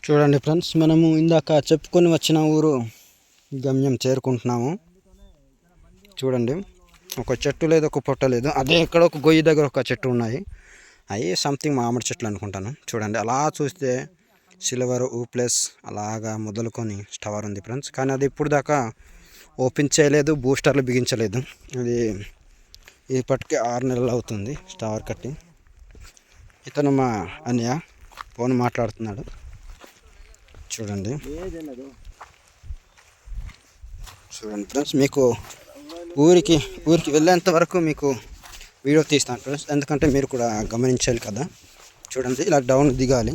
చూడండి ఫ్రెండ్స్, మనము ఇందాక చెప్పుకొని వచ్చిన ఊరు గమ్యం చేరుకుంటున్నాము. చూడండి, ఒక చెట్టు లేదు, ఒక పొట్ట లేదు. అదే ఇక్కడ ఒక గొయ్యి దగ్గర ఒక చెట్టు ఉన్నాయి. అవి సంథింగ్ మామిడి చెట్లు అనుకుంటాను. చూడండి, అలా చూస్తే సిల్వర్ ప్లస్ అలాగా మొదలుకొని స్టవర్ ఉంది ఫ్రెండ్స్. కానీ అది ఇప్పుడు దాకా ఓపెన్ చేయలేదు, బూస్టర్లు బిగించలేదు. అది ఇప్పటికే 6 నెలలు అవుతుంది స్టవర్ కట్టి. ఇతను మా అన్నయ్య ఫోన్ మాట్లాడుతున్నాడు. చూడండి ఫ్రెండ్స్, మీకు ఊరికి వెళ్ళేంత వరకు మీకు వీడియో తీస్తాను ఫ్రెండ్స్, ఎందుకంటే మీరు కూడా గమనించాలి కదా. చూడండి, ఇలా డౌన్ దిగాలి.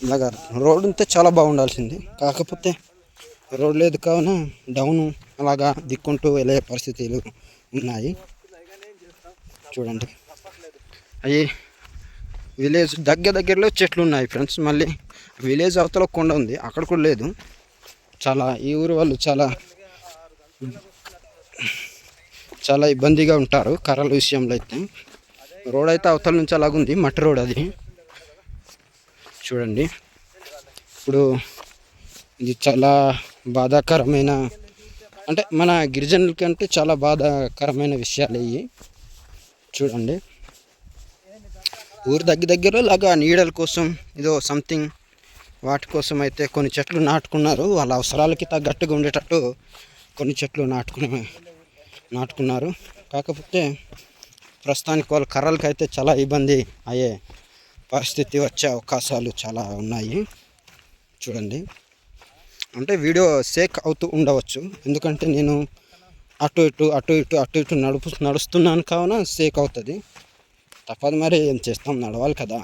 ఇలాగా రోడ్ ఉంటే చాలా బాగుండాల్సింది, కాకపోతే రోడ్ లేదు కావున డౌన్ అలాగా దిక్కుంటూ వెళ్ళే పరిస్థితులు ఉన్నాయి. చూడండి, అవి విలేజ్ దగ్గరలో చెట్లు ఉన్నాయి ఫ్రెండ్స్. మళ్ళీ విలేజ్ అవతల కొండ ఉంది, అక్కడ కూడా లేదు. చాలా ఈ ఊరు వాళ్ళు చాలా ఇబ్బందిగా ఉంటారు కర్రల విషయంలో అయితే. రోడ్ అయితే అవతల నుంచి అలాగుంది, మట్టి రోడ్ అది. చూడండి, ఇప్పుడు ఇది చాలా బాధాకరమైన, అంటే మన గిరిజనుల కంటే చాలా బాధాకరమైన విషయాలు ఇవి. చూడండి, ఊరు దగ్గరలో లాగా నీడల కోసం ఏదో సంథింగ్ వాటి కోసం అయితే కొన్ని చెట్లు నాటుకున్నారు. వాళ్ళ అవసరాలకి తగ్గట్టుగా ఉండేటట్టు కొన్ని చెట్లు నాటుకున్నారు. కాకపోతే ప్రస్తుతానికి వాళ్ళ కర్రలకి అయితే చాలా ఇబ్బంది అయ్యే పరిస్థితి వచ్చే అవకాశాలు చాలా ఉన్నాయి. చూడండి, అంటే వీడియో సేక్ అవుతూ ఉండవచ్చు, ఎందుకంటే నేను అటు ఇటు నడుస్తున్నాను కావున సేక్ అవుతుంది. తప్పదు, మరి ఏం చేస్తాం, నడవాలి కదా.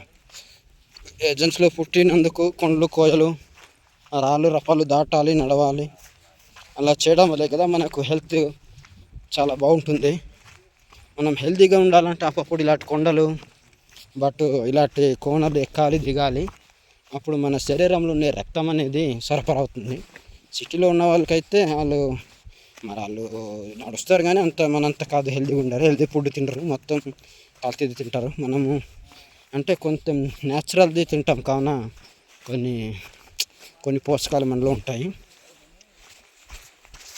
ఏజెన్సీలో పుట్టినందుకు కొండలు కోయలు రాళ్ళు రపాలు దాటాలి, నడవాలి. అలా చేయడం వల్లే కదా మనకు హెల్త్ చాలా బాగుంటుంది. మనం హెల్తీగా ఉండాలంటే అప్పుడు ఇలాంటి కొండలు ఇలాంటి కోనలు ఎక్కాలి, దిగాలి. అప్పుడు మన శరీరంలో ఉండే రక్తం అనేది సరఫరా అవుతుంది. సిటీలో ఉన్న వాళ్ళకైతే వాళ్ళు నడుస్తారు కానీ మనంత కాదు, హెల్తీగా ఉండరు. హెల్తీ ఫుడ్ తింటారు, మొత్తం కల్తీది తింటారు. మనము అంటే కొంచెం న్యాచురల్ది తింటాం కావున కొన్ని పోషకాలు మనలో ఉంటాయి.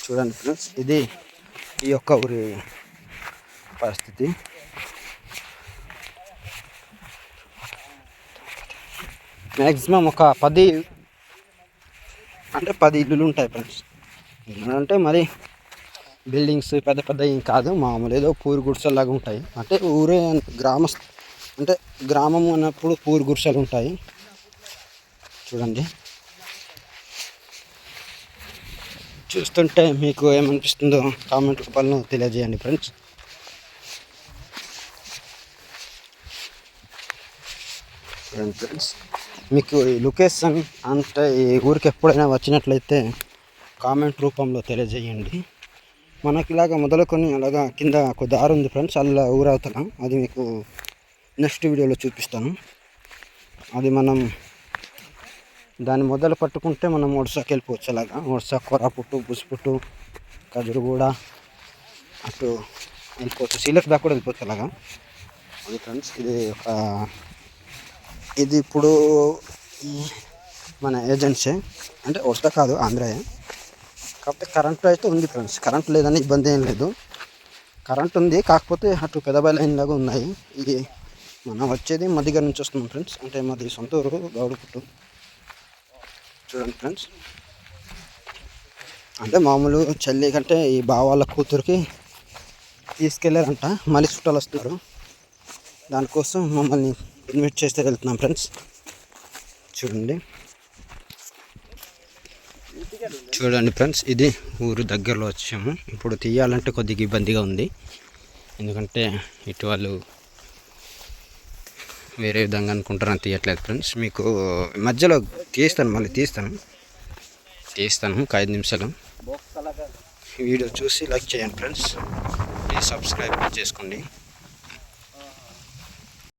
చూడండి ఫ్రెండ్స్, ఇది ఈ యొక్క ఊరి పరిస్థితి. మ్యాక్సిమం ఒక 10 ఇల్లులు ఉంటాయి ఫ్రెండ్స్. అంటే మరి బిల్డింగ్స్ పెద్ద ఏం కాదు, మామూలు ఏదో పూరి గుడిసెలాగా ఉంటాయి. అంటే ఊరే గ్రామం అన్నప్పుడు పూరి గుడిసెలు ఉంటాయి. చూడండి, చూస్తుంటే మీకు ఏమనిపిస్తుందో కామెంట్ రూపంలో తెలియజేయండి ఫ్రెండ్స్. చూడండి ఫ్రెండ్స్, మీకు ఈ లొకేషన్ అంటే ఈ ఊరికి ఎప్పుడైనా వచ్చినట్లయితే కామెంట్ రూపంలో తెలియజేయండి. మనకి ఇలాగ మొదలుకొని అలాగా కింద ఒక దారి ఉంది ఫ్రెండ్స్, అలా ఊరవుతాం. అది మీకు నెక్స్ట్ వీడియోలో చూపిస్తాను. అది మనం దాన్ని మొదలు పట్టుకుంటే మనం ఒడిశాకి వెళ్ళిపోవచ్చు. అలాగా ఒడిశా, కోరాపుట్టు, బుసిపుట్టు, కజురుగూడ అటు వెళ్ళిపోవచ్చు. సీలెక్ట్ దాకా కూడా వెళ్ళిపోవచ్చు. అలాగా అది ఫ్రెండ్స్, ఇది ఇప్పుడు మన ఏజెన్సీ, అంటే ఒడిశా కాదు, ఆంధ్రాయే. కాకపోతే కరెంటు అయితే ఉంది ఫ్రెండ్స్. కరెంట్ లేదని ఇబ్బంది ఏం లేదు, కరెంట్ ఉంది. కాకపోతే అటు పెదబాయి లైన్ లాగా ఉన్నాయి. ఇది మనం వచ్చేది మా దగ్గర నుంచి వస్తున్నాం ఫ్రెండ్స్, అంటే మాది సొంత ఊరు గౌడపుట్టు. చూడండి ఫ్రెండ్స్, అంటే మామూలు చెల్లి కంటే ఈ బావాళ్ళ కూతురికి తీసుకెళ్ళారంట, మళ్ళీ చుట్టాలు వస్తున్నారు. దానికోసం మమ్మల్ని ఇన్వైట్ చేస్తే వెళ్తున్నాం ఫ్రెండ్స్. చూడండి ఫ్రెండ్స్, ఇది ఊరు దగ్గరలో వచ్చాము. ఇప్పుడు తీయాలంటే కొద్దిగా ఇబ్బందిగా ఉంది, ఎందుకంటే ఇటు వాళ్ళు వేరే విధంగా అనుకుంటారని తీయట్లేదు ఫ్రెండ్స్. మీకు మధ్యలో మళ్ళీ తీస్తాను ఒక 5 నిమిషాలు. వీడియో చూసి లైక్ చేయండి ఫ్రెండ్స్, ప్లీజ్ సబ్స్క్రైబ్ చేసుకోండి.